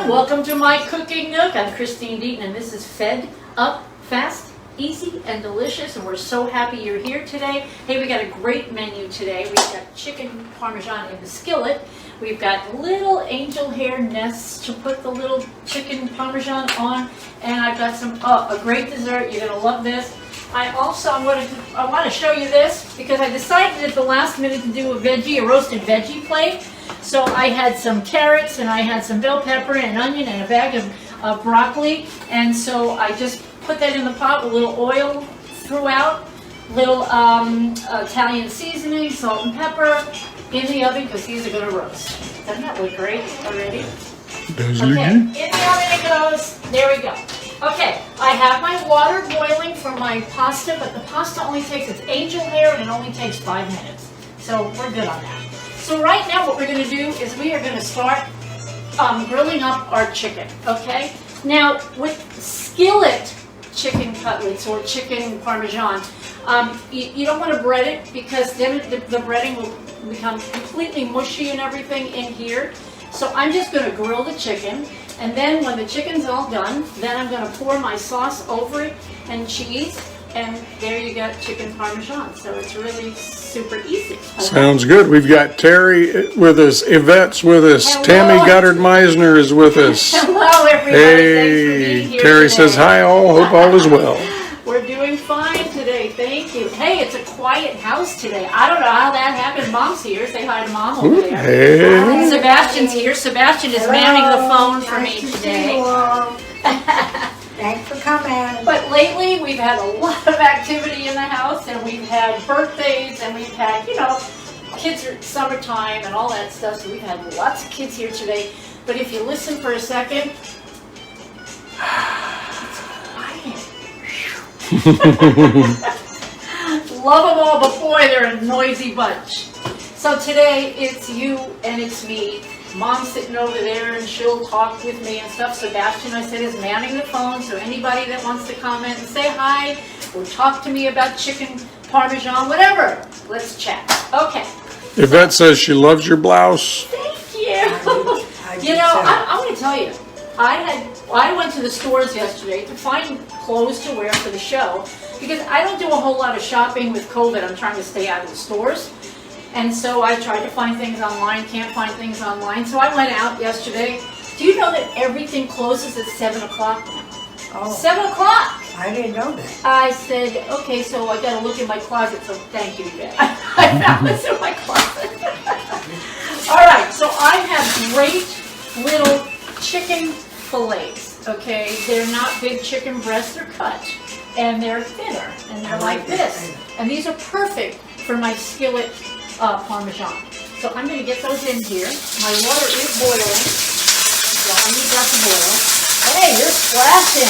everyone, welcome to my cooking nook. I'm Christine Deaton and this is Fed Up Fast, Easy and Delicious, and we're so happy you're here today. Hey, we got a great menu today. We've got chicken parmesan in the skillet. We've got little angel hair nests to put the little chicken parmesan on, and I've got some a great dessert. You're gonna love this. I want to show you this because I decided at the last minute to do a roasted veggie plate. So I had some carrots and I had some bell pepper and onion and a bag of broccoli, and so I just put that in the pot with a little oil throughout, little Italian seasoning, salt and pepper in the oven because these are going to roast. Doesn't that look great already? Okay, in the oven it goes. There we go. Okay, I have my water boiling for my pasta, but the pasta only takes, it's angel hair and it only takes 5 minutes. So we're good on that. So right now what we're going to do is we are going to start grilling up our chicken, okay? Now with skillet chicken cutlets or chicken parmesan, you don't want to bread it because then the breading will become completely mushy and everything in here. So I'm just going to grill the chicken, and then when the chicken's all done, then I'm going to pour my sauce over it and cheese, and there you got chicken parmesan. So it's really super easy. Okay. Sounds good. We've got Terry with us, Yvette's with us, Hello. Tammy Goddard-Meisner is with us. Hello everybody, thanks for being here Terry today. says hi all, hope all is well. We're doing fine today, thank you. Hey, it's a quiet house today. I don't know how that happened. Mom's here. Say hi to Mom over there. Hey. Sebastian's here. Sebastian is manning the phone for me today. Thanks for coming. But lately, we've had a lot of activity in the house, and we've had birthdays, and we've had, you know, kids are summertime and all that stuff, so we've had lots of kids here today. But if you listen for a second, it's quiet. Love them all, but boy, they're a noisy bunch. So today, it's you and it's me. Mom's sitting over there and she'll talk with me and stuff. Sebastian, I said, is manning the phone, so anybody that wants to comment and say hi or talk to me about chicken parmesan, whatever, let's chat. Okay. Yvette says she loves your blouse. Thank you. You know, I'm going to tell you, I went to the stores yesterday to find clothes to wear for the show because I don't do a whole lot of shopping with COVID. I'm trying to stay out of the stores. And so I tried to find things online, can't find things online. So I went out yesterday. Do you know that everything closes at 7 o'clock now? Oh, 7 o'clock! I didn't know that. I said, okay, so I got to look in my closet, so thank you, Yvette. I found this in my closet. All right, so I have great little chicken fillets, okay? They're not big chicken breasts, they're cut, and they're thinner, and they're like this. And these are perfect for my skillet parmesan. So I'm going to get those in here. My water is boiling. So I need that to boil. Hey, you're splashing.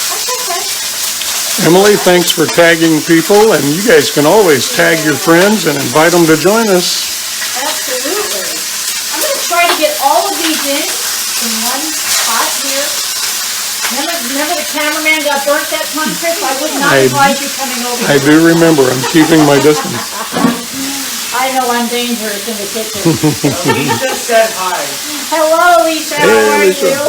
That's okay. Emily, thanks for tagging people, and you guys can always tag your friends and invite them to join us. Absolutely. I'm going to try to get all of these in one pot here. Remember the cameraman got burnt that time, Chris? I would not advise you coming over I here. do remember. I'm keeping my distance. I know I'm dangerous in the kitchen. Lisa said hi. Hello, Lisa. How Hey, are Lisa. you?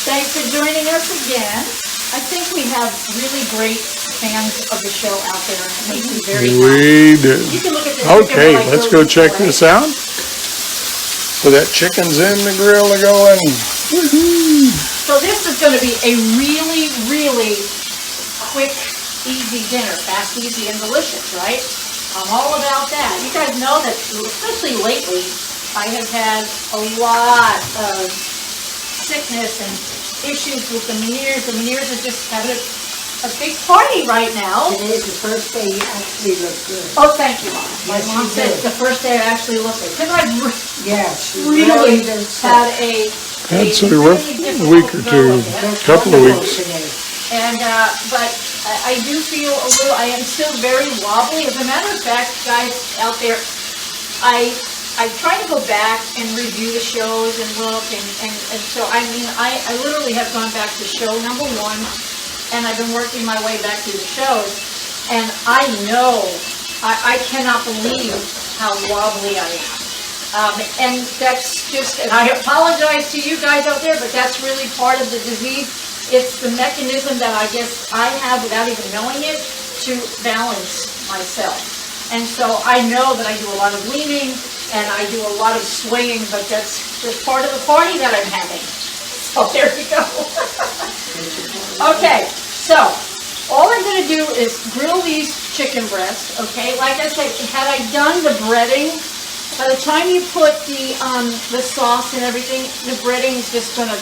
Thanks for joining us again. I think we have really great fans of the show out there, and it makes me very happy. We do. You can look at this. Okay, let's go check this out. So that chicken's in the grill going. Woohoo! So this is going to be a really, really quick, easy dinner. Fast, easy, and delicious, right? I'm all about that. You guys know that, especially lately, I have had a lot of sickness and issues with the Menieres. The Menieres are just having a big party right now. Today's the first day you actually look good. Oh, thank you, Mom. My Yes, mom you said did. it's the first day I actually looked good. Because I Yes, really did had a That's a really rough difficult week or go two, of it. couple of weeks. And, but I do feel a little, I am still very wobbly. As a matter of fact, guys out there, I try to go back and review the shows and look, and so, I mean, I literally have gone back to show number 1, and I've been working my way back through the shows, and I know, I cannot believe how wobbly I am. And that's just, and I apologize to you guys out there, but that's really part of the disease. It's the mechanism that I guess I have without even knowing it to balance myself. And so I know that I do a lot of leaning and I do a lot of swaying, but that's just part of the party that I'm having. So there you go. Okay, so all I'm gonna do is grill these chicken breasts, okay? Like I said, had I done the breading, by the time you put the sauce and everything, the breading is just gonna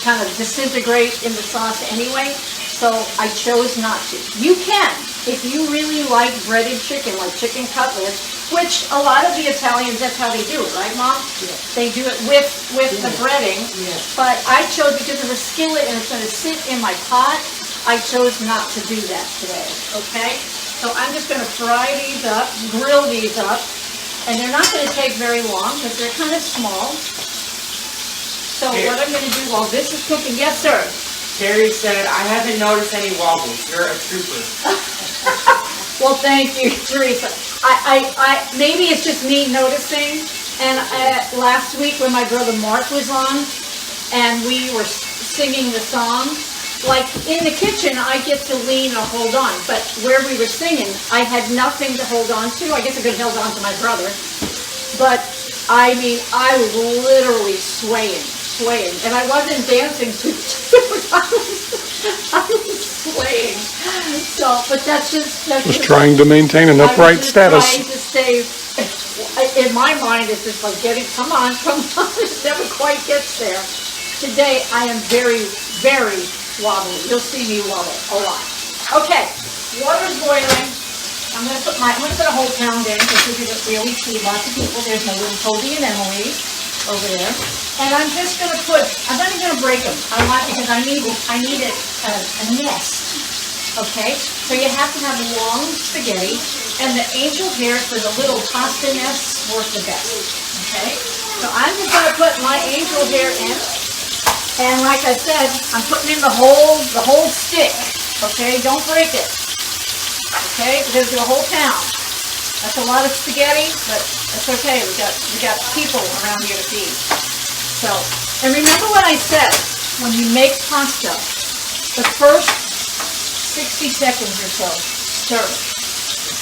kind of disintegrate in the sauce anyway, so I chose not to. You can, if you really like breaded chicken, like chicken cutlets, which a lot of the Italians, that's how they do it, right, Mom? Yes. They do it with the breading, Yes. but I chose, because of the skillet and it's gonna sit in my pot, I chose not to do that today, okay? So I'm just gonna fry these up, grill these up, and they're not gonna take very long because they're kind of small. So what I'm gonna do while this is cooking, yes, sir? Terry said, I haven't noticed any wobbles. You're a trooper. Well, thank you, Teresa. Maybe it's just me noticing. And last week when my brother Mark was on, and we were singing the song, like in the kitchen, I get to lean or hold on, but where we were singing, I had nothing to hold on to. I guess I could have held on to my brother, but I mean, I was literally swaying, and I wasn't dancing to I was swaying. So, but that's just Trying to maintain an upright status. Trying to stay. In my mind, it's just like getting. Come on. It never quite gets there. Today, I am very, very wobbly. You'll see me wobble a lot. Okay, water's boiling. I'm gonna put a whole pound in because we always see lots of people. There's my little Toby and Emily over there. And I'm just gonna I'm not even gonna break them. Because I need a nest. Okay, so you have to have long spaghetti, and the angel hair for the little pasta nests work the best. Okay, so I'm just gonna put my angel hair in. And like I said, I'm putting in the whole stick, okay? Don't break it, okay? We're gonna do a whole pound. That's a lot of spaghetti, but that's okay. We got people around here to feed. So, and remember what I said, when you make pasta, the first 60 seconds or so, stir it.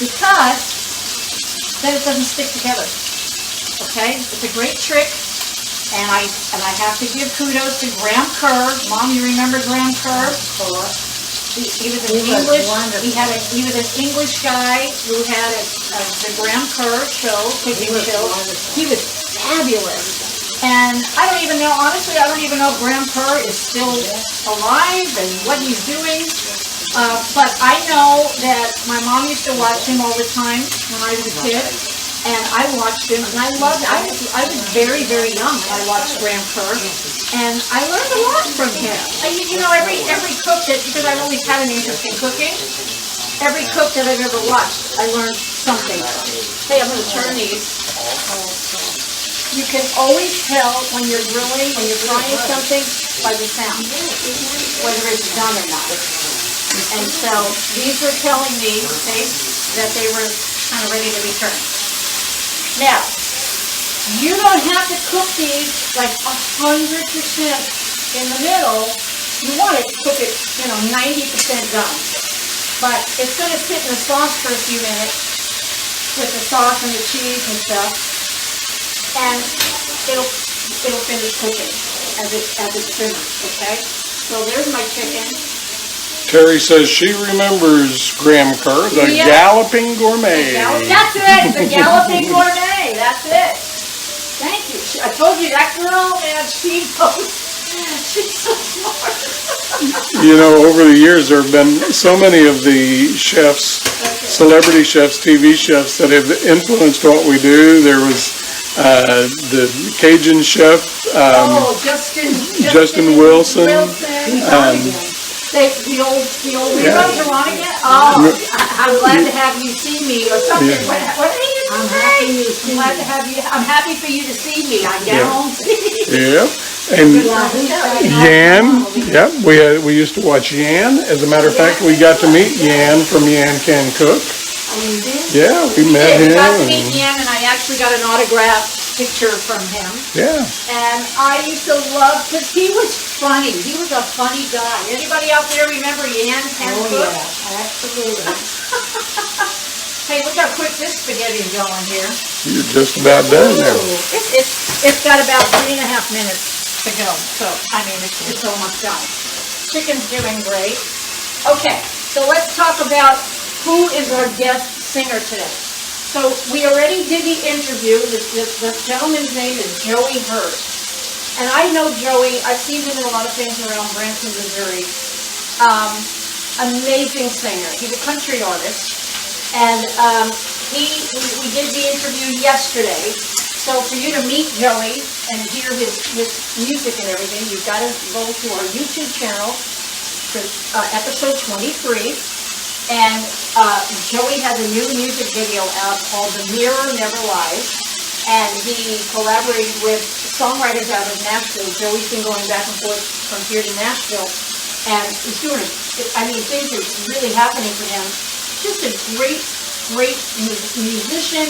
Because then it doesn't stick together, okay? It's a great trick. And I have to give kudos to Graham Kerr. Mom, you remember Graham Kerr? He was an English. He was an English guy who had the Graham Kerr show, cooking show. He was fabulous. And I don't even know. Honestly, I don't even know if Graham Kerr is still alive and what he's doing. But I know that my mom used to watch him all the time when I was a kid. And I watched him, and I loved it. I was very, very young when I watched Graham Kerr, and I learned a lot from him. You know, every cook that, because I've always had an interest in cooking, every cook that I've ever watched, I learned something. Hey, I'm going to turn these. You can always tell when you're grilling, when you're frying something, by the sound, whether it's done or not. And so these are telling me, see, that they were kind of ready to be turned. Now, you don't have to cook these like 100% in the middle. You want to cook it, 90% done. But it's going to sit in the sauce for a few minutes with the sauce and the cheese and stuff, and it'll finish cooking as it simmers. Okay. So there's my chicken. Terry says she remembers Graham Kerr, the Galloping Gourmet. That's it, the Galloping Gourmet. That's it. Thank you. I told you that girl, man, she knows. She's so smart. You know, over the years, there have been so many of the chefs, celebrity chefs, TV chefs that have influenced what we do. There was the Cajun chef, Justin Wilson. The old reruns are on again? Oh, I'm glad to have you see me or something. Yeah. What are you saying? I'm happy for you to see me. I guarantee. Yeah, and Yan. Yeah, we used to watch Yan. As a matter of fact, we got to meet Yan from Yan Can Cook. Yeah, we met him. We got to meet Yan, and I actually got an autograph picture from him. Yeah. And I used to love, because he was funny. He was a funny guy. Anybody out there remember Yan Oh, Cook? yeah, absolutely. Hey, look how quick this spaghetti's going here. You're just about done there. It's got about 3.5 minutes to go. So, I mean, it's almost done. Chicken's doing great. Okay, so let's talk about who is our guest singer today. So we already did the interview. The gentleman's name is Joey Hurd. And I know Joey, I've seen him in a lot of things around Branson, Missouri. Amazing singer. He's a country artist. And we did the interview yesterday. So for you to meet Joey and hear his music and everything, you've got to go to our YouTube channel for episode 23. And Joey has a new music video out called The Mirror Never Lies. And he collaborated with songwriters out of Nashville. Joey's been going back and forth from here to Nashville. And he's doing, things are really happening for him. Just a great musician,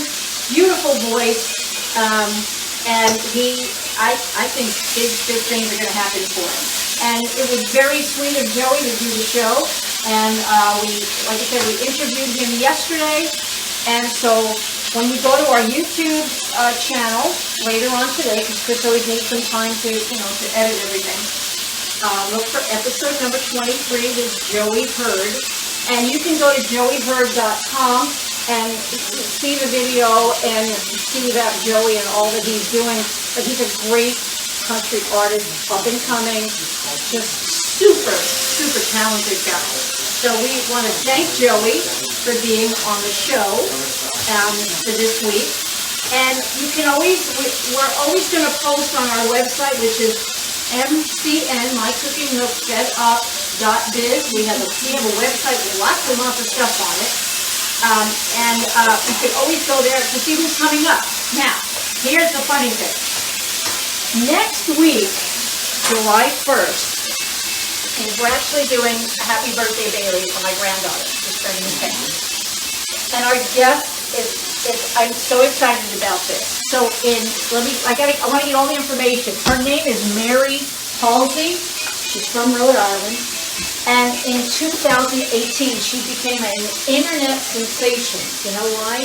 beautiful voice. And I think big things are going to happen for him. And it was very sweet of Joey to do the show. And like I said, we interviewed him yesterday. And so when you go to our YouTube channel later on today, because Chris always needs some time to edit everything, look for episode number 23 with Joey Hurd. And you can go to joeyhurd.com and see the video and see about Joey and all that he's doing. But he's a great country artist, up and coming, just super talented guy. So we want to thank Joey for being on the show for this week. And you can we're always going to post on our website, which is MCN, My Cooking Nook, FedUp.biz. We have a website with lots of stuff on it. And you can always go there to see who's coming up. Now, here's the funny thing. Next week, July 1st, we're actually doing a happy birthday Bailey for my granddaughter, who's turning 10. And our guest I'm so excited about this. So I want to get all the information. Her name is Mary Halsey. She's from Rhode Island. And in 2018, she became an internet sensation. You know why?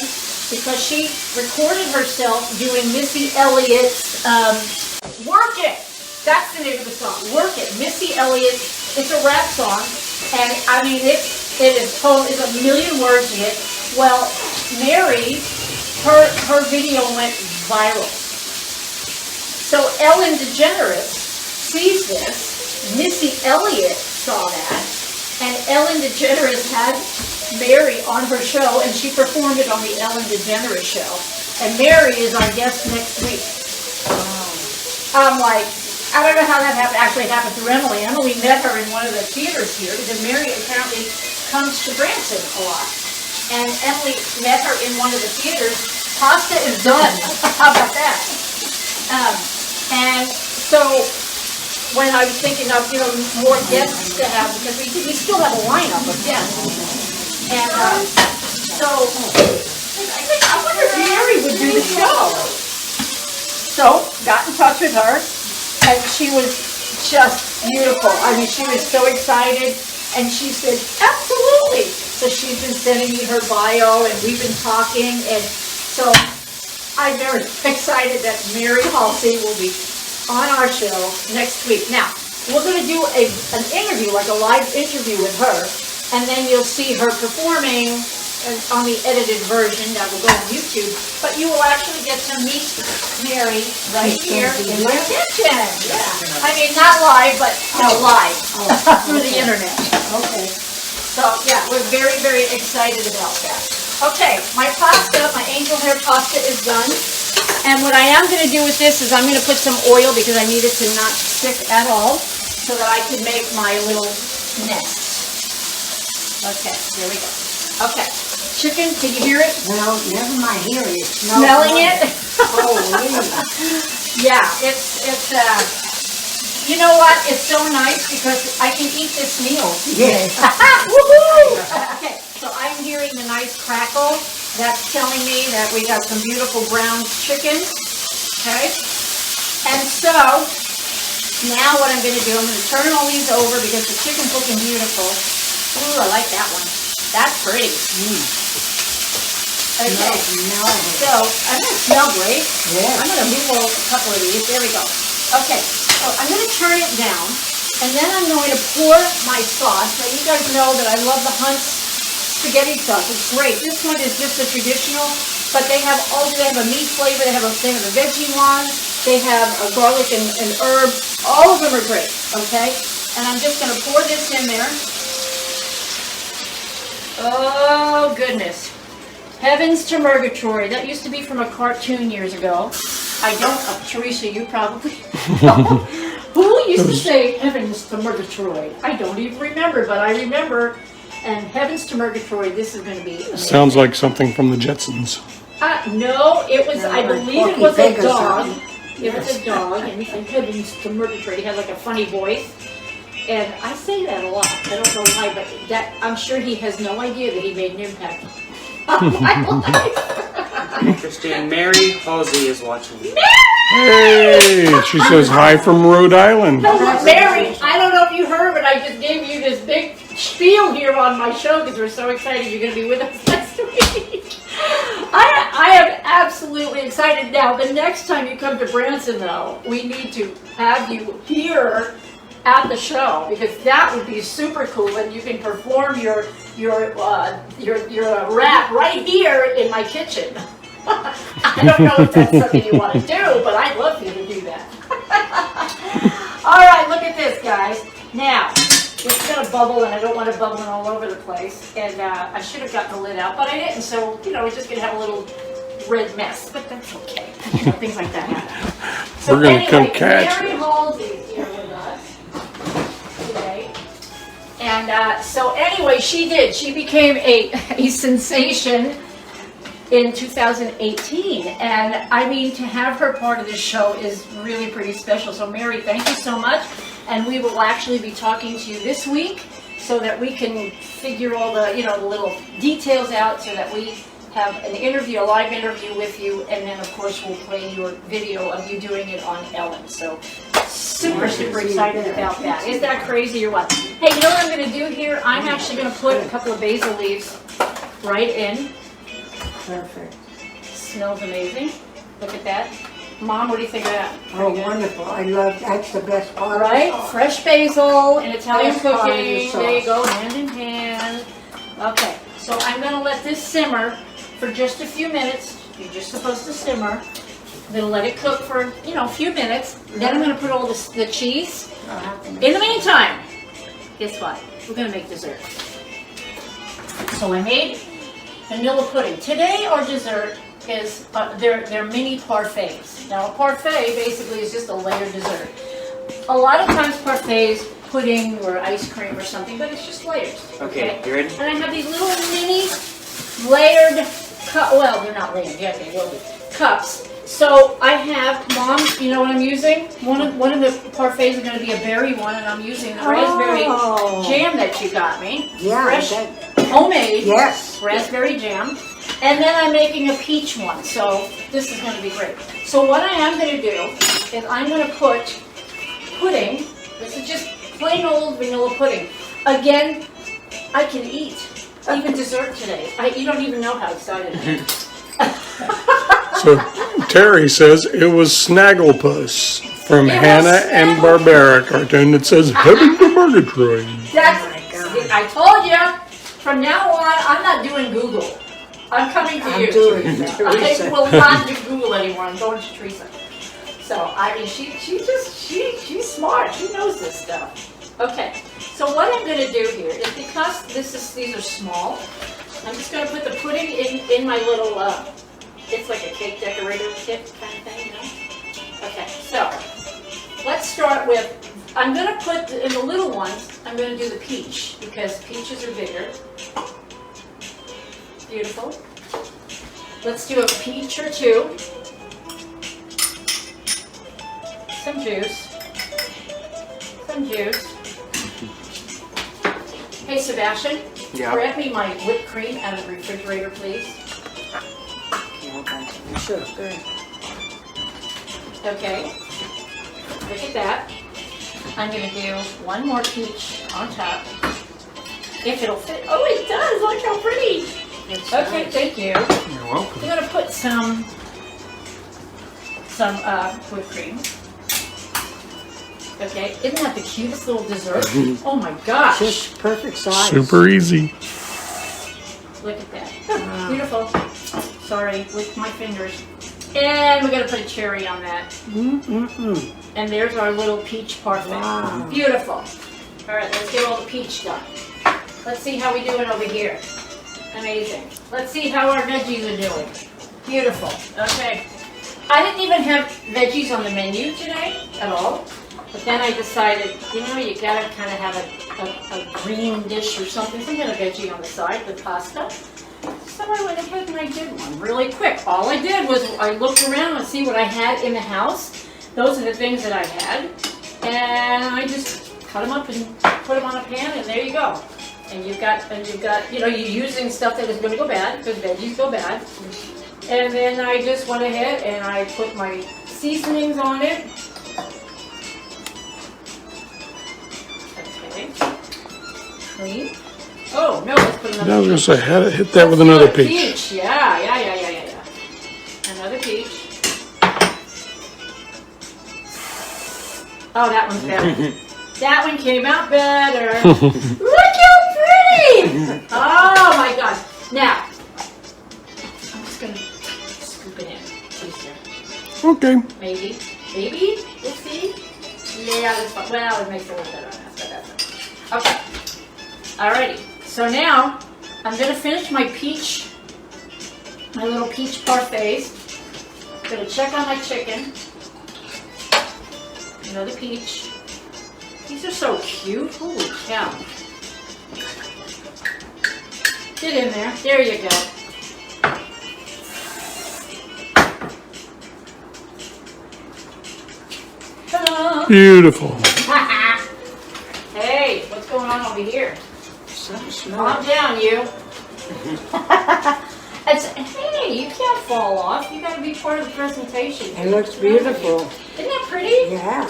Because she recorded herself doing Missy Elliott's Work It. That's the name of the song, Work It. Missy Elliott, it's a rap song, and it's a million words in it. Well, Mary, her video went viral. So Ellen DeGeneres sees this, Missy Elliott saw that, and Ellen DeGeneres had Mary on her show, and she performed it on the Ellen DeGeneres show. And Mary is our guest next week. I'm like, I don't know how that actually happened through Emily. Emily met her in one of the theaters here because Mary apparently comes to Branson a lot. And Emily met her in one of the theaters. Pasta is done. How about that? And so when I was thinking of more guests to have, because we still have a lineup of guests. And so I wonder if Mary would do the show. So got in touch with her. And she was just beautiful. I mean, she was so excited. And she said, absolutely. So she's been sending me her bio, and we've been talking. And so I'm very excited that Mary Halsey will be on our show next week. Now, we're going to do an interview, like a live interview with her. And then you'll see her performing on the edited version that will go on YouTube, but you will actually get to meet Mary right here in my kitchen. Yeah. I mean, not live, but live through the internet. Okay. So yeah, we're very, very excited about that. Okay, my pasta, my angel hair pasta is done. And what I am going to do with this is I'm going to put some oil because I need it to not stick at all so that I can make my little nest. Okay, here we go. Okay. Chicken, can you hear it? Well, never mind hearing it. Smelling it? Oh, really? Yeah, it's you know what? It's so nice because I can eat this meal. Yeah. Woohoo! Okay, so I'm hearing the nice crackle. That's telling me that we got some beautiful brown chicken. Okay? And so, now what I'm going to do, I'm going to turn all these over because the chicken's looking beautiful. Ooh, I like that one. That's pretty. Okay, so I'm going to smell great. Yeah. I'm going to move a couple of these. There we go. Okay, so I'm going to turn it down, and then I'm going to pour my sauce. Now, you guys know that I love the Hunt's spaghetti sauce. It's great. This one is just a traditional, but they have a meat flavor. They have a veggie one. They have a garlic and herb. All of them are great, okay? And I'm just going to pour this in there. Oh, goodness. Heavens to Murgatroyd. That used to be from a cartoon years ago. I don't, Teresa, you probably know. Who used to say Heavens to Murgatroyd? I don't even remember, but I remember. And Heavens to Murgatroyd, this is going to be amazing. Sounds like something from the Jetsons. No, it was, I believe it was a dog. It was Yes. a dog, and Heavens to Murgatroyd. He had like a funny voice. And I say that a lot. I don't know why, but that I'm sure he has no idea that he made an impact on my life. Christine, Mary Halsey is watching. Hey, she says hi from Rhode Island. Mary, I don't know if you heard, but I just gave you this big spiel here on my show because we're so excited you're going to be with us next week. I am absolutely excited. Now, the next time you come to Branson, though, we need to have you here at the show because that would be super cool, and you can perform your rap right here in my kitchen. I don't know if that's something you want to do, but I'd love for you to do that. All right, look at this, guys. Now, it's going to bubble, and I don't want it bubbling all over the place. And I should have gotten the lid out, but I didn't. So, it's just going to have a little red mess. But that's okay. Things like that happen. So We're going to come catch Mary it. Halsey is here with us today. And so anyway, she became a sensation in 2018, and I mean, to have her part of this show is really pretty special. So Mary, thank you so much, and we will actually be talking to you this week so that we can figure all the the little details out, so that we have an interview, a live interview with you, and then of course we'll play your video of you doing it on Ellen. So super excited about that. Is that crazy or what? Hey, you know what I'm going to do here? I'm actually going to put a couple of basil leaves right in. Perfect. Smells amazing. Look at that. Mom, what do you think of that? Oh, wonderful. I love, that's the best part. Right? Fresh basil and Italian Best part of the cooking. sauce. There you go, hand in hand. Okay, so I'm going to let this simmer for just a few minutes. You're just supposed to simmer. I'm going to let it cook for, a few minutes. Then I'm going to put all the cheese. In the meantime, guess what? We're going to make dessert. So I made vanilla pudding. Today our dessert is they're mini parfaits. Now a parfait basically is just a layered dessert. A lot of times parfaits, pudding or ice cream or something, but it's just layers. Okay, you ready? And I have these little mini layered well, they're not layered yet, they will be cups. So I have, Mom, you know what I'm using? One of the parfaits is going to be a berry one, and I'm using the raspberry jam that you got me. Yeah, Fresh, homemade. yes. Raspberry jam. And then I'm making a peach one, so this is going to be great. So what I am going to do is I'm going to put pudding. This is just plain old vanilla pudding. Again, I can eat even dessert today. You don't even know how excited I am. So Terry says it was Snagglepuss from It was Hannah and Barbara cartoon that says Heaven to Murgatroyd. I told you. From now on, I'm not doing Google. I'm coming to you. I'm doing it, Teresa. I will not do Google anymore. I'm going to Teresa. So I mean, she's smart. She knows this stuff. Okay. So what I'm going to do here is, because these are small, I'm just going to put the pudding in my little. It's like a cake decorator kit kind of thing, Okay. So let's start with. I'm going to put in the little ones. I'm going to do the peach because peaches are bigger. Beautiful. Let's do a peach or two. Some juice. Some juice. Hey, Sebastian, Yeah. grab me my whipped cream out of the refrigerator, please. Sure, good. Okay, look at that. I'm gonna do one more peach on top. If it'll fit. Oh, it does. Look how pretty. Okay, thank you. You're welcome. I'm gonna put some whipped cream. Okay, isn't that the cutest little dessert? Oh my gosh. Just perfect size. Super easy. Look at that. Beautiful. Sorry, with my fingers. And we're gonna put a cherry on that. And there's our little peach parfait. Wow. Beautiful. All right, let's get all the peach done. Let's see how we doing over here. Amazing. Let's see how our veggies are doing. Beautiful. Okay. I didn't even have veggies on the menu today at all. But then I decided, you know, you gotta kind of have a green dish or something, some kind of veggie on the side with pasta. So I went ahead and I did one really quick. All I did was I looked around and see what I had in the house. Those are the things that I had. And I just cut them up and put them on a pan, and there you go. And you've got, you know, you're using stuff that is going to go bad, because veggies go bad. And then I just went ahead and I put my seasonings on it. Okay. Cream. Oh, no, let's put another I was peach. gonna say, hit that with another peach. Yeah. Another peach. Oh, that one's better. That one came out better. Look how pretty! Oh my gosh. Now, I'm just gonna scoop it in. Easier. Okay. Maybe. Let's see. Yeah, that's fine. Well, it makes it a little better on that, but that's okay. Okay. Alrighty. So now, I'm gonna finish my little peach parfaits. I'm gonna check on my chicken. Another peach. These are so cute. Holy cow. Get in there. There you go. Ta-da! Beautiful. Hey, what's going on over here? Something smells. Calm down, you. Hey, you can't fall off. You got to be part of the presentation. It looks beautiful. Isn't that pretty? Yeah.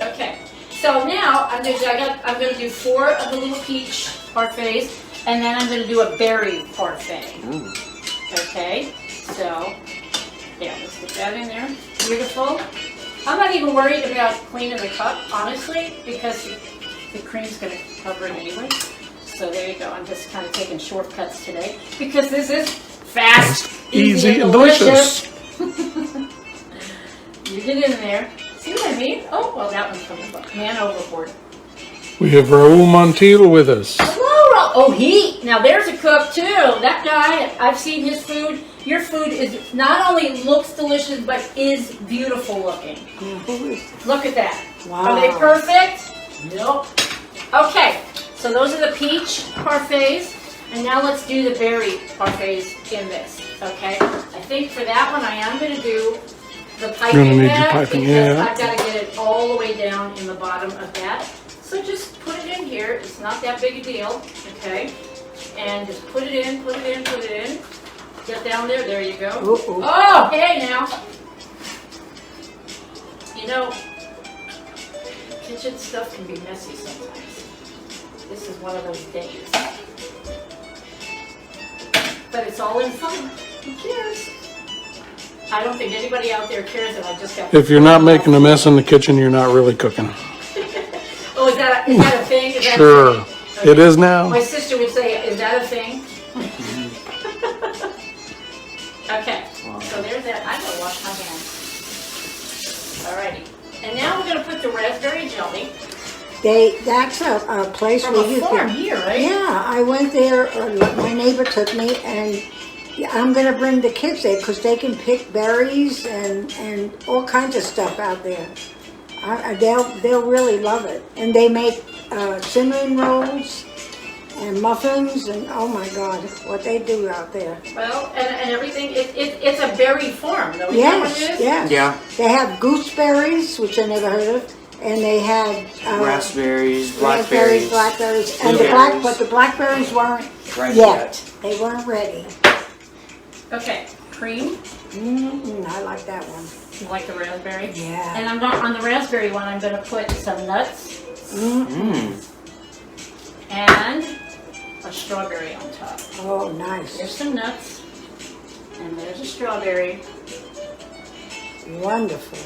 Okay. So now I'm gonna do 4 of the little peach parfaits, and then I'm gonna do a berry parfait. Okay. So yeah, let's get that in there. Beautiful. I'm not even worried about cleaning the cup, honestly, because the cream's gonna cover it anyway. So there you go. I'm just kind of taking shortcuts today because this is fast, Easy, and delicious. You get in there. See what I mean? Oh, well, that one's coming up. Man overboard. We have Raul Montiel with us. Hello, oh, now there's a cook too. That guy, I've seen his food. Your food is not only looks delicious, but is beautiful looking. Look at that. Wow. Are they perfect? Nope. Okay, so those are the peach parfaits, and now let's do the berry parfaits in this. Okay, I think for that one I am going to do the piping You're gonna need your bag piping, because yeah. I've got to get it all the way down in the bottom of that. So just put it in here. It's not that big a deal, okay? And just put it in. Get down there. There you go. Uh-oh. Oh, hey now. You know, kitchen stuff can be messy sometimes. This is one of those days. But it's all in fun. Who cares? I don't think anybody out there cares that I just got... If you're not making a mess in the kitchen, you're not really cooking. Oh, is that a thing? Is that Sure. a thing? Okay. It is now. My sister would say, is that a thing? Okay, so there's that. I'm going to wash my hands. Alrighty. And now we're going to put the raspberry jelly That's a place from where a you farm can. here, right? Yeah, I went there. My neighbor took me, and I'm gonna bring the kids there because they can pick berries and all kinds of stuff out there. They'll really love it. And they make cinnamon rolls and muffins, and oh my God, what they do out there. Well, and everything, it's a berry farm, though. You know what it is? Yes. Yeah. They have gooseberries, which I never heard of, and they had Raspberries, blackberries, blackberries. and Blueberries. but the blackberries weren't Right yet. They weren't ready. Okay, cream. I like that one. You like the raspberry? Yeah. And I'm not on the raspberry one. I'm gonna put some nuts and a strawberry on top. Oh, nice. There's some nuts, and there's a strawberry. Wonderful.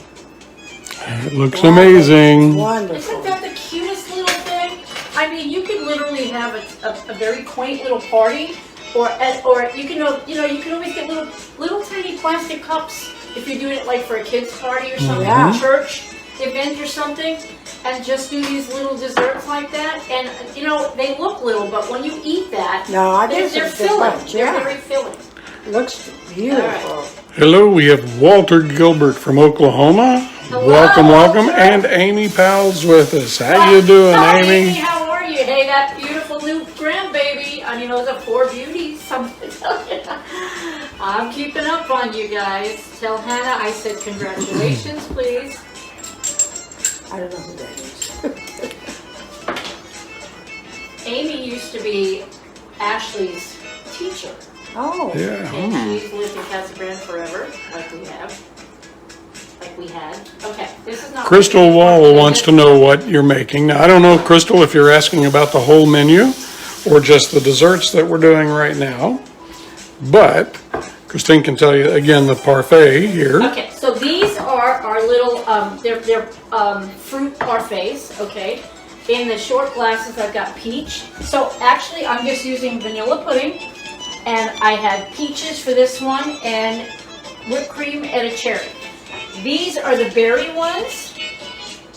It looks amazing. Wonderful. Isn't that the cutest little thing? I mean, you could literally have a very quaint little party, or you can you can always get little tiny plastic cups if you're doing it like for a kid's party or something, Yeah. a church event or something, and just do these little desserts like that. And you know, they look little, but when you eat that, No, they're this is filling. bunch, They're yeah. very filling. Looks beautiful. Hello, we have Walter Gilbert from Oklahoma. Hello, Welcome, Walter. and Amy Powell's with us. How you doing, Hi, Amy? How are you? Hey, that beautiful new grandbaby. I mean, those are 4 beauties. Something. I'm keeping up on you guys. Tell Hannah I said congratulations, please. I don't know who that is. Amy used to be Ashley's teacher, Oh. Yeah. and she's lived in Casa Grande forever, like we had. Okay, this is not. Crystal Wall wants to know what you're making. Now, I don't know, Crystal, if you're asking about the whole menu or just the desserts that we're doing right now, but Christine can tell you again the parfait here. Okay, so these are our little, they're fruit parfaits, okay? In the short glasses, I've got peach. So actually, I'm just using vanilla pudding, and I had peaches for this one, and whipped cream and a cherry. These are the berry ones,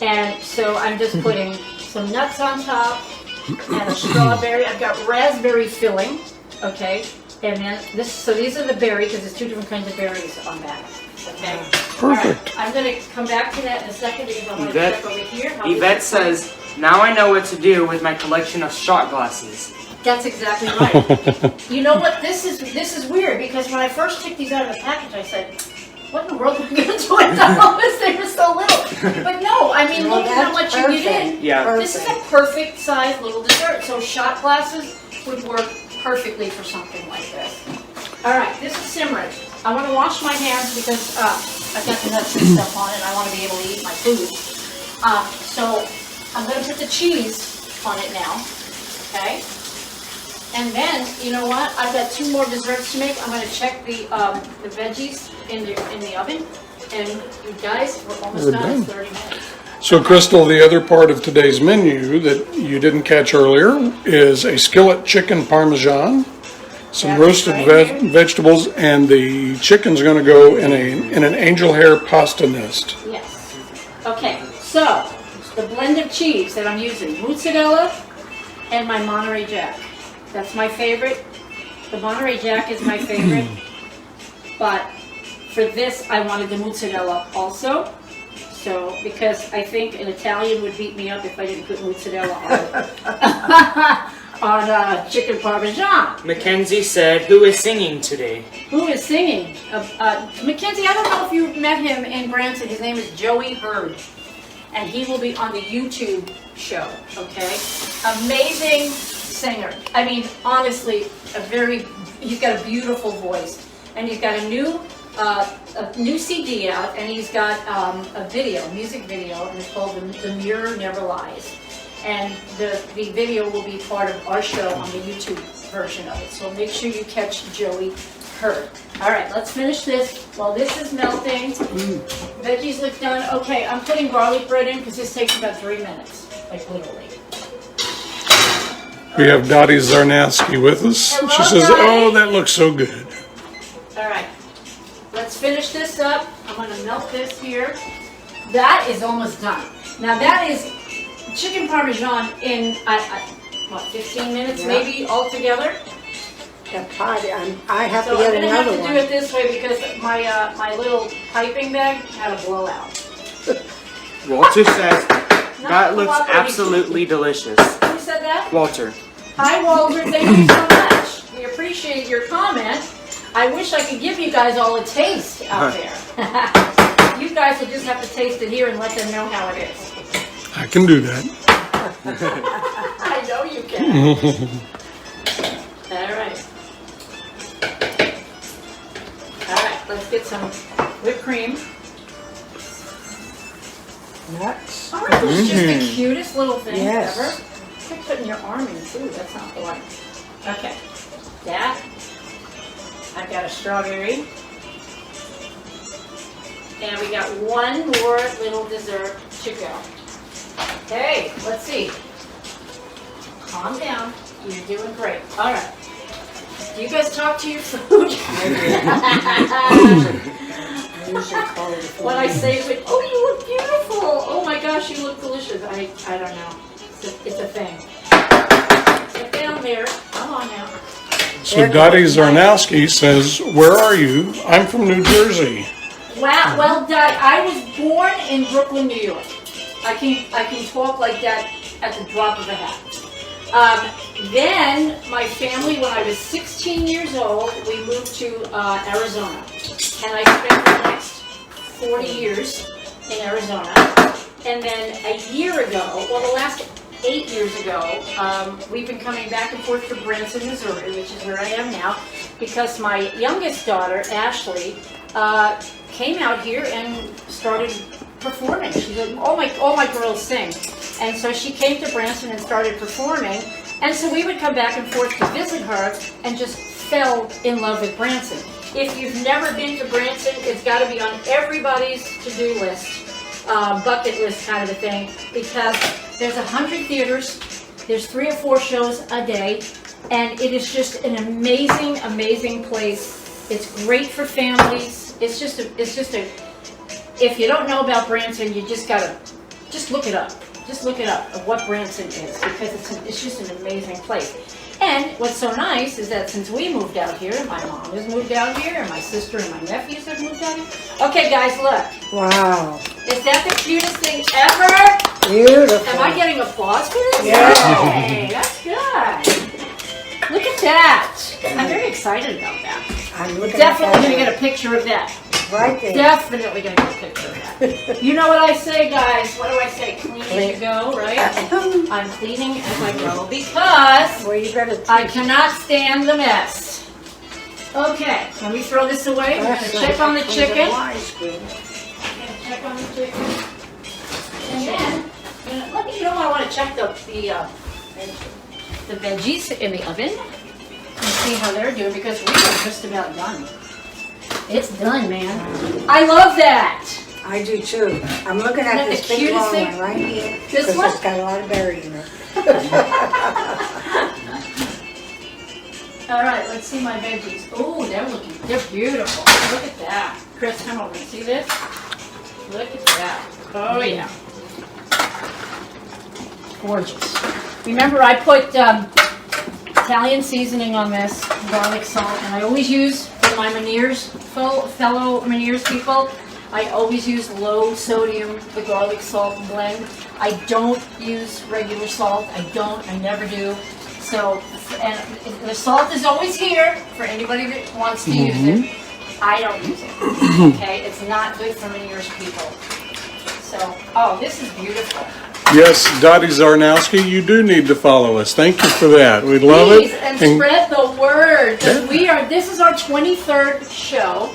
and so I'm just putting some nuts on top, and a strawberry. I've got raspberry filling, okay? And then so these are the berry, because there's 2 different kinds of berries on that. Okay. Perfect. All right, I'm going to come back to that in a second because I want to check over here. how this Yvette is- says, now I know what to do with my collection of shot glasses. That's exactly right. You know what? This is weird because when I first took these out of the package, I said, "What in the world am I going to do with those? They were so little." But no, I mean, Well, look at how much that's you get in. perfect. Yeah. This is a perfect size little dessert. So shot glasses would work perfectly for something like this. All right, this is simmering. I want to wash my hands because I've got the nuts and stuff on it, and I want to be able to eat my food. So I'm going to put the cheese on it now, okay? And then, you know what? I've got 2 more desserts to make. I'm going to check the veggies in the oven, and you guys, we're almost We're done. done. It's 30 minutes. So, Crystal, the other part of today's menu that you didn't catch earlier is a skillet chicken parmesan, some That's roasted right here. vegetables, and the chicken's going to go in an angel hair pasta nest. Yes. Okay, so the blend of cheese that I'm using, mozzarella and my Monterey Jack. That's my favorite. The Monterey Jack is my favorite. But for this, I wanted the mozzarella also. So, because I think an Italian would beat me up if I didn't put mozzarella on chicken parmesan. Mackenzie said, who is singing today? Who is singing? Mackenzie, I don't know if you met him in Branson. His name is Joey Hurd. And he will be on the YouTube show, okay? Amazing singer. I mean, honestly, he's got a beautiful voice. And he's got a new CD out, and he's got a music video, and it's called The Mirror Never Lies. And the video will be part of our show on the YouTube version of it. So make sure you catch Joey Hurd. All right, let's finish this while this is melting. Veggies look done. Okay, I'm putting garlic bread in because this takes about 3 minutes, like literally. We have Dottie Zarnaski with us. Hello, She says, Dottie. "Oh, that looks so good." All right, let's finish this up. I'm going to melt this here. That is almost done. Now that is chicken parmesan in, what, 15 minutes Yeah. maybe altogether? That party, I have So to I'm get going to have another to one. do it this way because my little piping bag had a blowout. Walter says, that Not looks cooperating. absolutely delicious. Who said that? Walter. Hi, Walter. Thank you so much. We appreciate your comment. I wish I could give you guys all a taste out there. You guys will just have to taste it here and let them know how it is. I can do that. I know you can. All right. All right, let's get some whipped cream. Nuts. Aren't those just the cutest little things Yes. ever? You're putting your arm in too, that's not polite. Okay, that. I've got a strawberry. And we got one more little dessert to go. Okay, let's see. Calm down, you're doing great. All right. Do you guys talk to your food? When I say to it, oh, you look beautiful. Oh my gosh, you look delicious. I don't know. It's a thing. Sit down there. Come on now. So Dottie Zarnowski says, where are you? I'm from New Jersey. Wow. Well, Dad, I was born in Brooklyn, New York. I can talk like that at the drop of a hat. Then my family, when I was 16 years old, we moved to Arizona, and I spent the next 40 years in Arizona. And then a year ago, well, the last 8 years ago, we've been coming back and forth to Branson, Missouri, which is where I am now, because my youngest daughter, Ashley, came out here and started performing. She's like, all my girls sing. And so she came to Branson and started performing. And so we would come back and forth to visit her and just fell in love with Branson. If you've never been to Branson, it's got to be on everybody's to-do list, bucket list kind of a thing, because there's 100 theaters, there's 3 or 4 shows a day, and it is just an amazing, amazing place. It's great for families. It's just a, if you don't know about Branson, you just look it up. Just look it up of what Branson is, because it's just an amazing place. And what's so nice is that since we moved out here, my mom has moved out here, and my sister and my nephews have moved out here. Okay, guys, look. Wow. Is that the cutest thing ever? Beautiful. Am I getting applause for this? Yeah. Hey, that's good. Look at that. I'm very excited about that. I'm looking Definitely at going to that get a picture of that. right there. Definitely going to get a picture of that. You know what I say, guys? What do I say? Clean as you go, right? I'm cleaning as I go because Well, you better I cannot stand the mess. Okay, let me throw this away. We're going to check on the chicken. Check on the chicken. And then, let me know I want to check the veggies in the oven and see how they're doing, because we are just about done. It's done, man. I love that. I do too. I'm looking at Isn't that this the big cutest long thing? one right here. This Because one? it's got a lot of berry in it. All right, let's see my veggies. Oh, they're beautiful. Look at that. Chris, come over and see this. Look at that. Oh, yeah. Gorgeous. Remember, I put Italian seasoning on this, garlic, salt, and I always use, for my Meniere's, fellow Meniere's people, I always use low sodium, the garlic salt blend. I don't use regular salt. I never do. So, and the salt is always here for anybody that wants to use it. I don't use it. Okay, it's not good for Meniere's people. So, oh, this is beautiful. Yes, Dottie Zarnowski, you do need to follow us. Thank you for that. We love Please, it. and spread the word. 'Cause this is our 23rd show.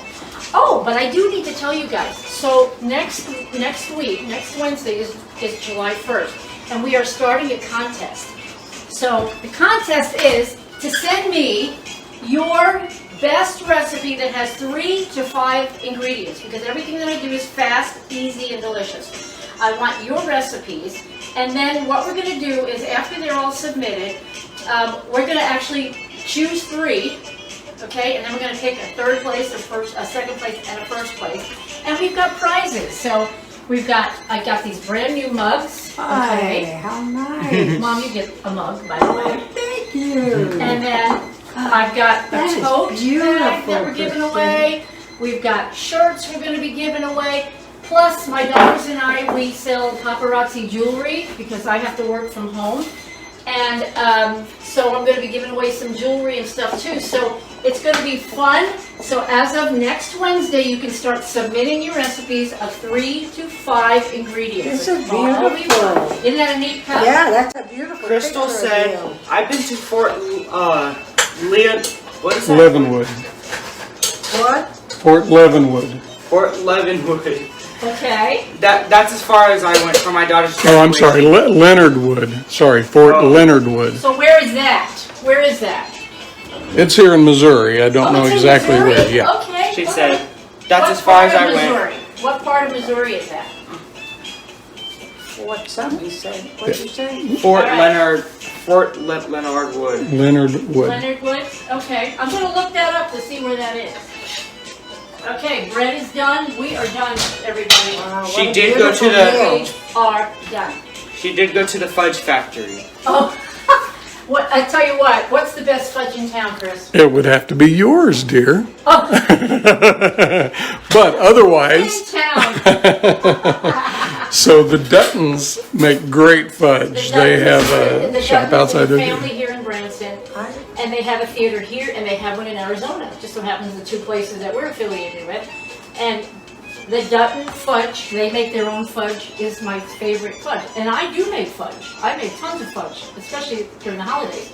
Oh, but I do need to tell you guys. So next week, next Wednesday is July 1st, and we are starting a contest. So the contest is to send me your best recipe that has 3 to 5 ingredients, because everything that I do is fast, easy, and delicious. I want your recipes, and then what we're going to do is, after they're all submitted, we're going to actually choose 3, okay, and then we're going to pick a 3rd place, a 2nd place, and a 1st place, and we've got prizes. So I got these brand new mugs. Hi, Okay, how nice. Mom, you get a mug, by the way. Thank you. And then I've got That a is tote bag beautiful, that we're giving Christine. away. We've got shirts we're going to be giving away. Plus, my daughters and I, we sell paparazzi jewelry because I have to work from home. And so I'm going to be giving away some jewelry and stuff too. So it's going to be fun. So as of next Wednesday, you can start submitting your recipes of 3 to 5 ingredients. This is It's all we beautiful. want. Isn't that a neat cup? Yeah, that's a beautiful Crystal picture of said, you. I've been to Fort what is that? Leavenwood. What? Fort Leavenwood. Fort Leavenwood. Okay. That's as far as I went for my daughter's Oh, I'm sorry, graduation. Leonard Wood. Sorry, Fort Oh. Leonard Wood. So where is that? Where is that? It's here in Missouri. I don't know it's in exactly Missouri? where. Yeah. Okay. She okay. said, that's What as far as part I of went. Missouri? What part of Missouri is that? What somebody said, what'd you say? Fort All right. Leonard Wood. Leonard Wood. Leonard Woods? Okay, I'm gonna look that up to see where that is. Okay, bread is done. We are done, everybody. Wow, what She a did go to beautiful the- meal. We are done. She did go to the fudge factory. Oh, what, I tell you what, what's the best fudge in town, Chris? It would have to be yours, dear. Oh, But otherwise, in town. so the Duttons make great fudge. They have The a shop Duttons outside is a their family here in Branson, I- and they have a theater here, and they have one in Arizona. Just so happens the two places that we're affiliated with. And the Dutton fudge, they make their own fudge, is my favorite fudge. And I do make fudge. I make tons of fudge, especially during the holidays.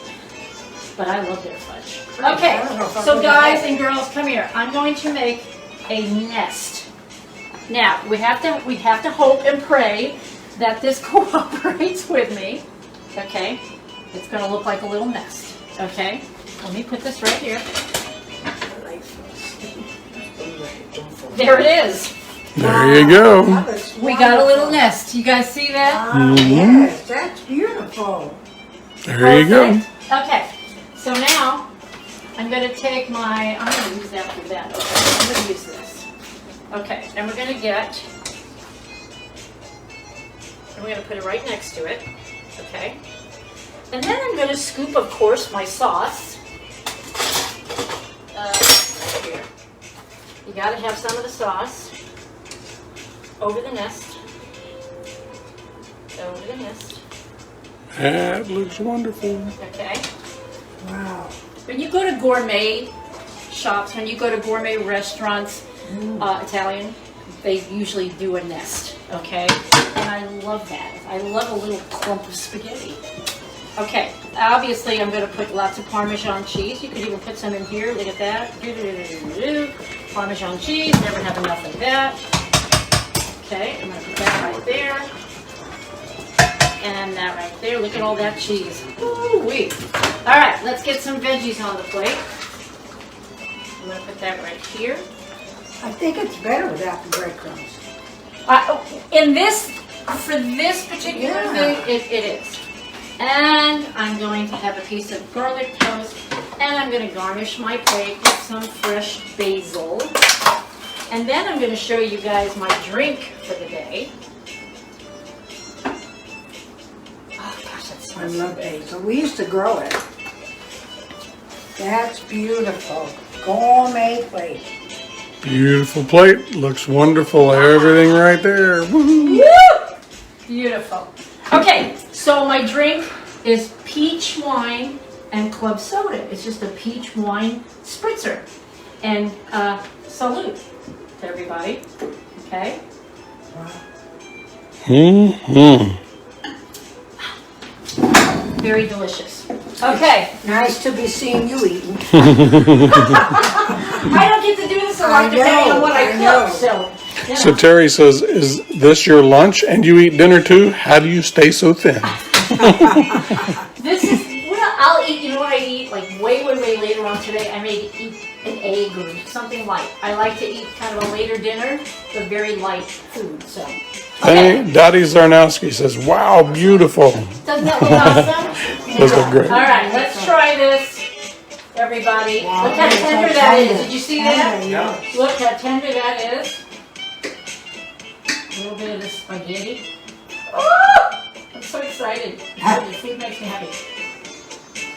But I love their fudge. Okay, I don't know if I'm so gonna guys have it. and girls, come here. I'm going to make a nest. Now, we have to hope and pray that this cooperates with me. Okay? It's gonna look like a little nest. Okay? Let me put this right here. There it is. There you go. That is We got a little wonderful. nest. You guys see that? Ah, yes, that's beautiful. There you go. Perfect. Okay, so now I'm going to take my, I'm going to use that for that. Okay, I'm going to use this. Okay, and we're going to get, and we're going to put it right next to it. Okay, and then I'm going to scoop, of course, my sauce. Right here. You got to have some of the sauce over the nest. Over the nest. That looks wonderful. Okay. Wow. When you go to gourmet shops, when you go to gourmet restaurants, Italian, they usually do a nest, okay? And I love that. I love a little clump of spaghetti. Okay, obviously I'm going to put lots of Parmesan cheese. You could even put some in here. Look at that. Parmesan cheese, never have enough of that. Okay, I'm going to put that right there. And that right there. Look at all that cheese. Ooh-wee. All right, let's get some veggies on the plate. I'm going to put that right here. I think it's better without the breadcrumbs. For this particular Yeah. thing, it is. And I'm going to have a piece of garlic toast, and I'm going to garnish my plate with some fresh basil. And then I'm going to show you guys my drink for the day. Oh gosh, that I smells so love good. basil. We used to grow it. That's beautiful. Gourmet plate. Beautiful plate. Looks wonderful. Everything right there. Woo-hoo. Woo! Beautiful. Okay, so my drink is peach wine and club soda. It's just a peach wine spritzer. And salute to everybody. Okay? Wow. Mm-hmm. Very delicious. Okay. Nice to be seeing you eating. I don't get to do this a lot I depending know, on what I I know. cook, so. You So know. Terry says, is this your lunch and you eat dinner too? How do you stay so thin? This is, well, I'll eat, you know what I eat, like way later on today, I may eat an egg or something light. I like to eat kind of a later dinner, but very light food, so. Okay, Hey, Dottie Zarnowski says, wow, beautiful. doesn't that look awesome? Those look great. All right, let's try this, everybody. Wow, Look how it's so tender that is, tender. did you see that? Tender, Yeah. yes. Look how tender that is. A little bit of the spaghetti. Oh, I'm so excited. The food makes me happy.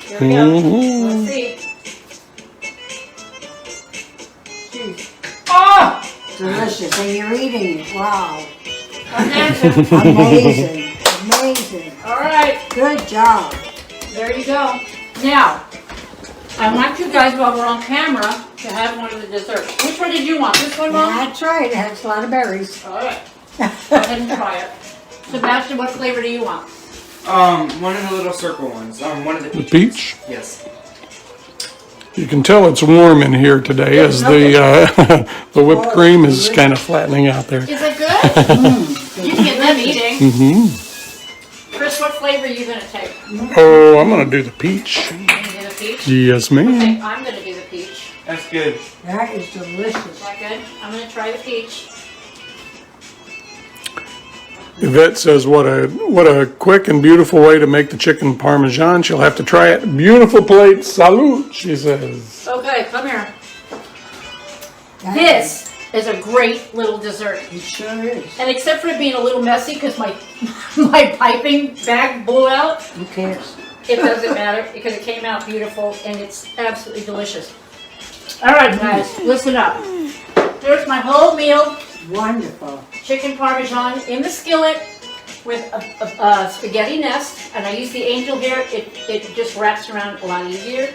Here we go. Mhm. Let's see. Cheers. Oh! Delicious. And you're eating it. Wow. Imagine. Amazing. Amazing. All right, Good job. there you go. Now, I want you guys, while we're on camera, to have one of the desserts. Which one did you want? This one, Mom? That's right. It has a lot of berries. All right. Go ahead and try it. Sebastian, what flavor do you want? One of the little circle ones. One of the The peach? Yes. You can tell it's warm in here today as the the whipped cream is kind of flattening out there. Is it good? You can get them eating. Chris, what flavor are you gonna take? Oh, I'm gonna do the peach. You gonna do the peach? Yes, ma'am. Okay, I'm gonna do the peach. That's good. That is delicious. Is that good? I'm gonna try the peach. Yvette says, what a quick and beautiful way to make the chicken parmesan. She'll have to try it. Beautiful plate. Salute, she says. Okay, come here. This is a great little dessert. It sure is. And except for it being a little messy because my my piping bag blew out, Who cares? it doesn't matter because it came out beautiful and it's absolutely delicious. All right, guys, listen up. Here's my whole meal. Wonderful. Chicken parmesan in the skillet with a spaghetti nest, and I use the angel hair. It just wraps around a lot easier.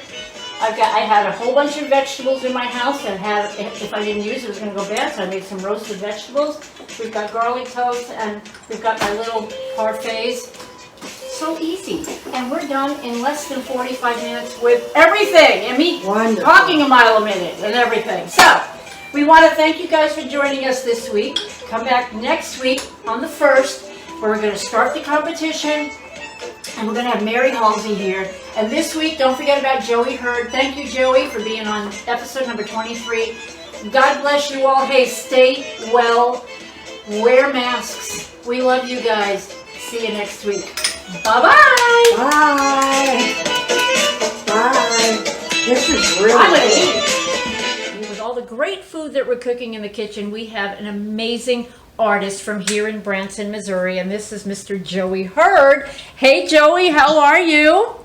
I had a whole bunch of vegetables in my house that if I didn't use it, it was going to go bad, so I made some roasted vegetables. We've got garlic toast, and we've got my little parfaits. So easy, and we're done in less than 45 minutes with everything, and me Wonderful. talking a mile a minute and everything. So. We want to thank you guys for joining us this week. Come back next week on the 1st, where we're going to start the competition, and we're going to have Mary Halsey here. And this week, don't forget about Joey Hurd. Thank you, Joey, for being on episode number 23. God bless you all. Hey, stay well. Wear masks. We love you guys. See you next week. Bye-bye. Bye. Bye. This is really I'm going to good. eat. With all the great food that we're cooking in the kitchen, we have an amazing artist from here in Branson, Missouri, and this is Mr. Joey Hurd. Hey, Joey, how are you?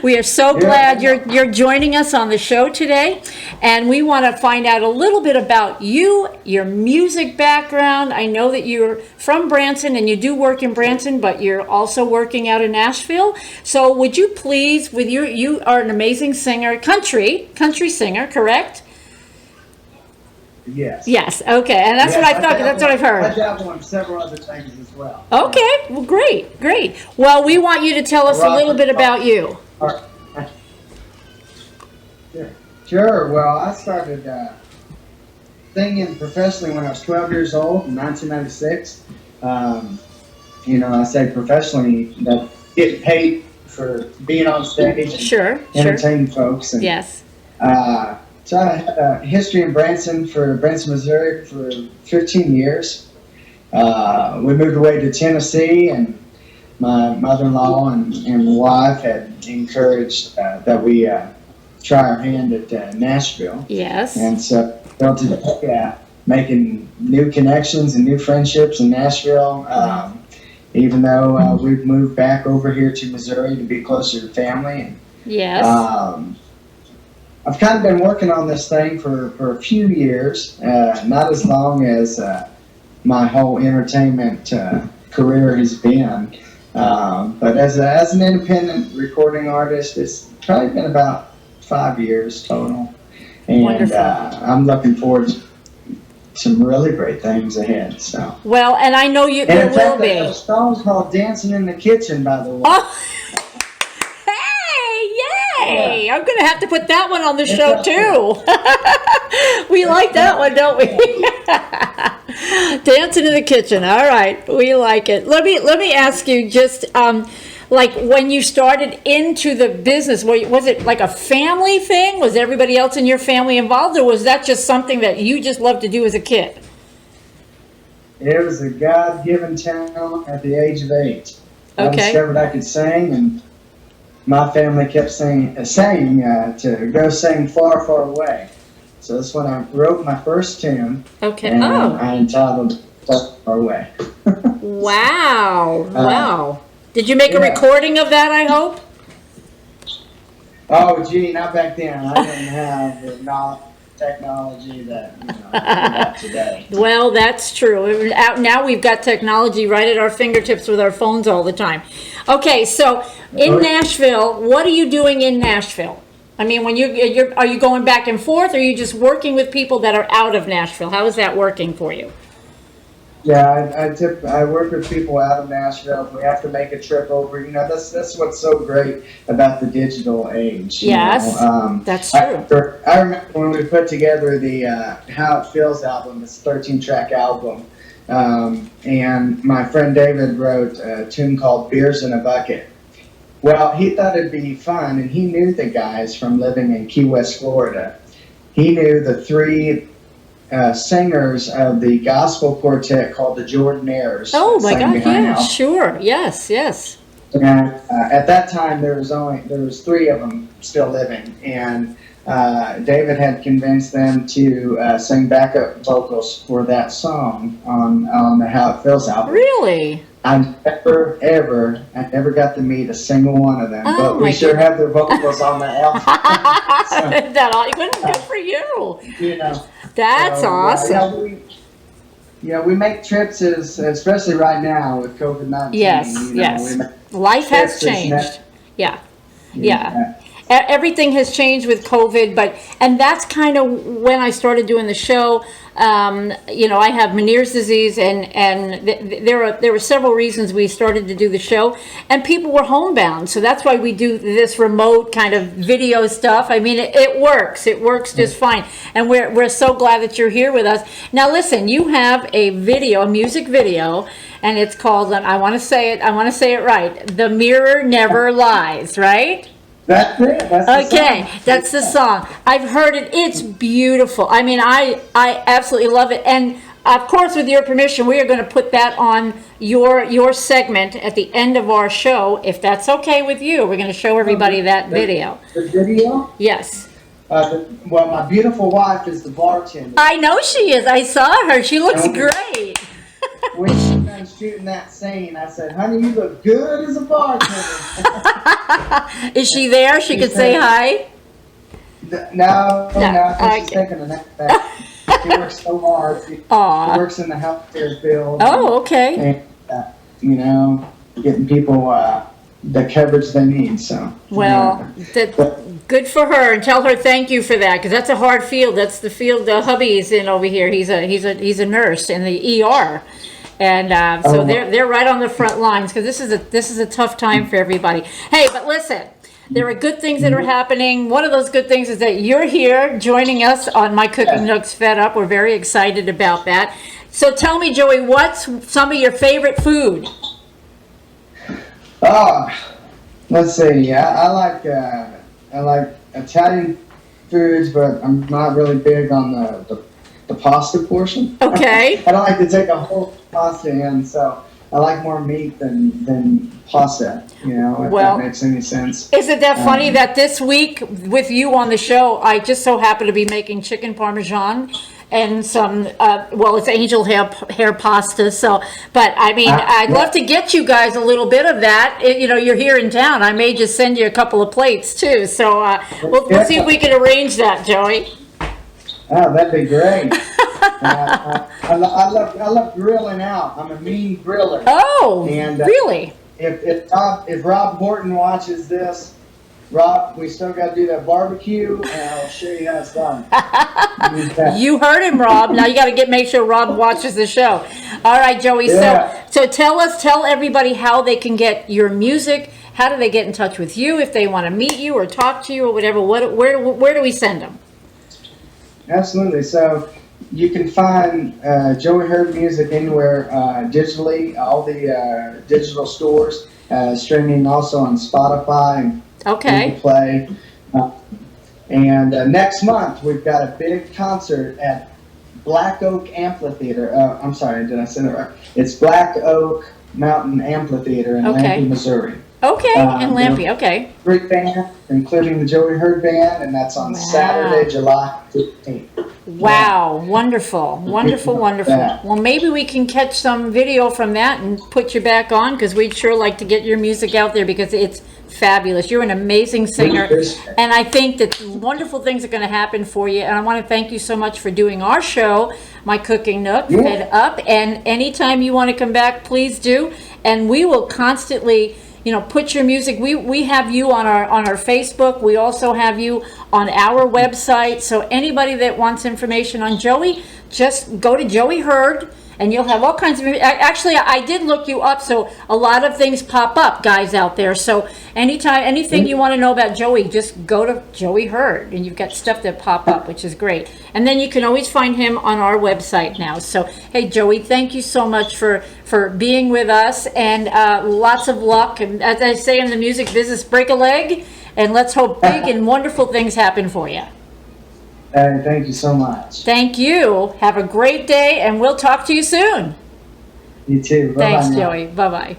We are so glad you're joining us on the show today, and we want to find out a little bit about you, your music background. I know that you're from Branson and you do work in Branson, but you're also working out in Nashville. So would you please, you are an amazing singer, country singer, correct? Yes. Yes, okay, and that's what I thought, that's what I've heard. I dabble on several other things as well. Okay, well, great. Well, we want you to tell us a little bit about you. Sure. Well, I started singing professionally when I was 12 years old in 1996. I say professionally, that getting paid for being on stage and Sure. entertaining folks. And, Yes. So I had a history in Branson, Missouri for 15 years. We moved away to Tennessee, and my mother-in-law and wife had encouraged that we try our hand at Nashville. Yes. And so today, making new connections and new friendships in Nashville, even though we've moved back over here to Missouri to be closer to family. And, Yes. I've kind of been working on this thing for a few years, not as long as my whole entertainment career has been. But as an independent recording artist, it's probably been about 5 years total. And Wonderful. I'm looking forward to some really great things ahead. So. Well, and I know you And in will fact, I be. have a song called Dancing in the Kitchen, by the way. Oh, hey, yay! I'm going to have to put that one on the show too. We like that one, don't we? Dancing in the kitchen. All right, we like it. Let me ask you just like when you started into the business, was it like a family thing? Was everybody else in your family involved, or was that just something that you just loved to do as a kid? It was a God-given talent at the age of 8. I Okay. discovered I could sing, and my family kept saying to go sing Far, Far Away. So that's when I wrote my first tune, Okay. and Oh, I entitled Far, Far Away. wow. Wow. Did you make a yeah. recording of that, I hope? Oh, gee, not back then. I didn't have the technology that we have today. Well, that's true. Now we've got technology right at our fingertips with our phones all the time. Okay, so in Nashville, what are you doing in Nashville? I mean, when are you going back and forth, or are you just working with people that are out of Nashville? How is that working for you? Yeah, I work with people out of Nashville. We have to make a trip over. That's what's so great about the digital age. Yes, that's true. I remember when we put together the How It Feels album, this 13-track album, and my friend David wrote a tune called Beers in a Bucket. Well, he thought it'd be fun, and he knew the guys from living in Key West, Florida. He knew the three singers of the gospel quartet called the Jordanaires. Oh my God! Yeah, House. sure. Yes, yes. And at that time, there was three of them still living, and David had convinced them to sing backup vocals for that song on the How It Feels album. Really? I never got to meet a single one of them, but we sure have their vocals on the album. Good for you. That's So, awesome. we make trips, especially right now with COVID-19. Yes. Life has changed. Yeah. Everything has changed with COVID, and that's kind of when I started doing the show. I have Meniere's disease, and there were several reasons we started to do the show, and people were homebound, so that's why we do this remote kind of video stuff. I mean, it works just fine, and we're so glad that you're here with us. Now, listen, you have a music video, and it's called, I want to say it right, "The Mirror Never Lies," right? That's it. That's the song. I've heard it. It's beautiful. I mean, I absolutely love it. And of course, with your permission, we are going to put that on your segment at the end of our show, if that's okay with you. We're going to show everybody that video. The video? Yes. Well, my beautiful wife is the bartender. I know she is. I saw her. She looks great. When she was done shooting that scene, I said, "Honey, you look good as a bartender." Is she there? She could say hi? No, she's Okay. taking a nap back. She works so hard. She works in the healthcare field. Oh, okay. And, getting people the coverage they need. So. Well, good for her, and tell her thank you for that, because that's a hard field. That's the field hubby's in over here. He's a nurse in the ER. And so they're right on the front lines, because this is a tough time for everybody. Hey, but listen, there are good things that are happening. One of those good things is that you're here joining us on My Cooking Nooks Fed Up. We're very excited about that. So tell me, Joey, what's some of your favorite food? Let's see. I like Italian foods, but I'm not really big on the pasta portion. Okay. I don't like to take a whole pasta in, so I like more meat than pasta, if that makes any sense. Isn't that funny that this week with you on the show, I just so happen to be making chicken parmesan and some, it's angel hair pasta. So, but I mean, I'd love to get you guys a little bit of that. You're here in town. I may just send you a couple of plates too. So we'll see if we can arrange that, Joey. Oh, that'd be great. I love grilling out. I'm a mean griller. Oh, and, really? If Rob Horton watches this, Rob, we still got to do that barbecue, and I'll show you how it's done. You heard him, Rob. Now you got to make sure Rob watches the show. All right, Joey. Yeah. So tell everybody how they can get your music. How do they get in touch with you if they want to meet you or talk to you or whatever? Where do we send them? Absolutely. So you can find Joey Hurd music anywhere digitally, all the digital stores, streaming also on Spotify and Google Play. And next month, we've got a big concert at Black Oak Amphitheater. I'm sorry, did I say that right? It's Black Oak Mountain Amphitheater in Lampe, Missouri. Okay, in Lampe, okay. Great band, including the Joey Hurd Band, and that's on Saturday, July 15th. Wow, wonderful. Well, maybe we can catch some video from that and put you back on, because we'd sure like to get your music out there, because it's fabulous. You're an amazing singer, and I think that wonderful things are going to happen for you. And I want to thank you so much for doing our show, My Cooking Nook, Fed Up. And anytime you want to come back, please do. And we will constantly, put your music. We have you on our Facebook. We also have you on our website. So anybody that wants information on Joey, just go to Joey Hurd and you'll have all kinds of, actually, I did look you up, so a lot of things pop up, guys out there. So anytime, anything you want to know about Joey, just go to Joey Hurd, and you've got stuff that pop up, which is great. And then you can always find him on our website now. So, hey, Joey, thank you so much for being with us, and lots of luck. And as I say in the music business, break a leg, and let's hope big and wonderful things happen for you. Thank you so much. Thank you. Have a great day, and we'll talk to you soon. You too. Bye-bye Thanks, now. Joey. Bye-bye.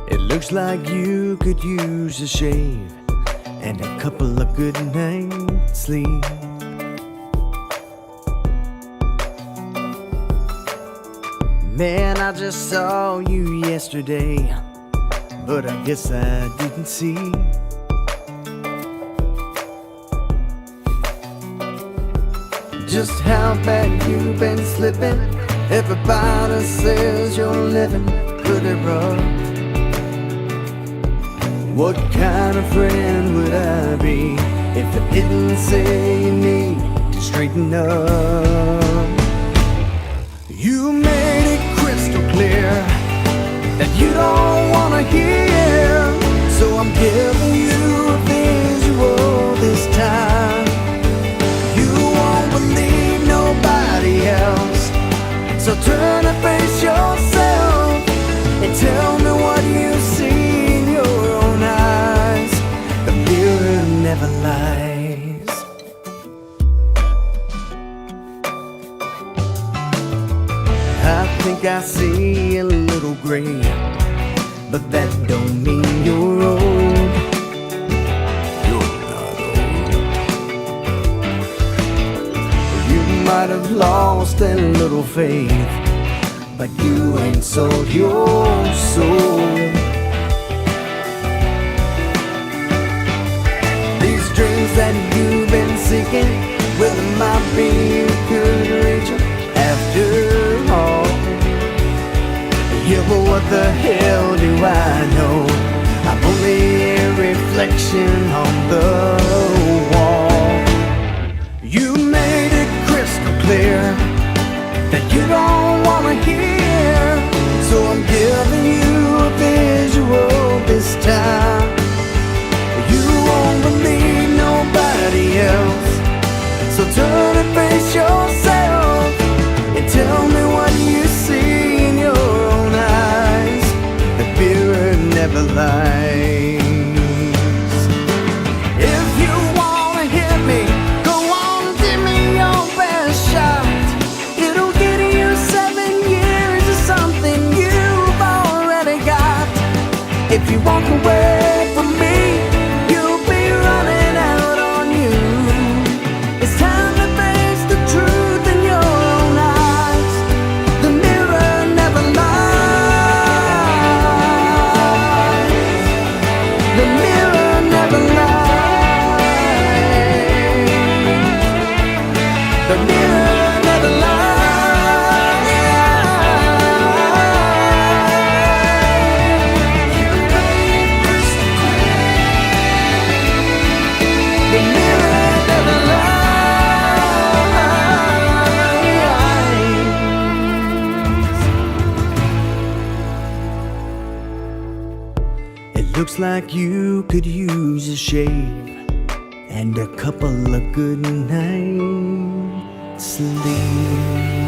It looks like you could use a shave and a couple of good nights sleep. Man, I just saw you yesterday, but I guess I didn't see just how bad you've been slipping. Everybody says you're living pretty rough. What kind of friend would I be if I didn't say you need to straighten up? You made it crystal clear that you don't wanna hear, so I'm giving you a visual this time. You won't believe nobody else, so turn and face yourself and tell me what you see in your own eyes. The mirror never lies. I think I see a little gray, but that don't mean you're old. You're not old. You might have lost a little faith, but you ain't sold your soul. These dreams that you've been seeking, well, it might be you could reach them after all. Yeah, but what the hell do I know? I'm only a reflection on the wall. You made it crystal clear that you don't wanna hear, so I'm giving you a visual this time. You won't believe nobody else, so turn and face yourself and tell me what you see in your own eyes. The mirror never lies. If you wanna hit me, go on, give me your best shot. It'll get you 7 years of something you've already got. If you walk away from me, you'll be running out on you. It's time to face the truth in your own eyes. The mirror never lies. The mirror never lies. The mirror never lies. The mirror never lies. It looks like you could use a shave and a couple of good nights sleep.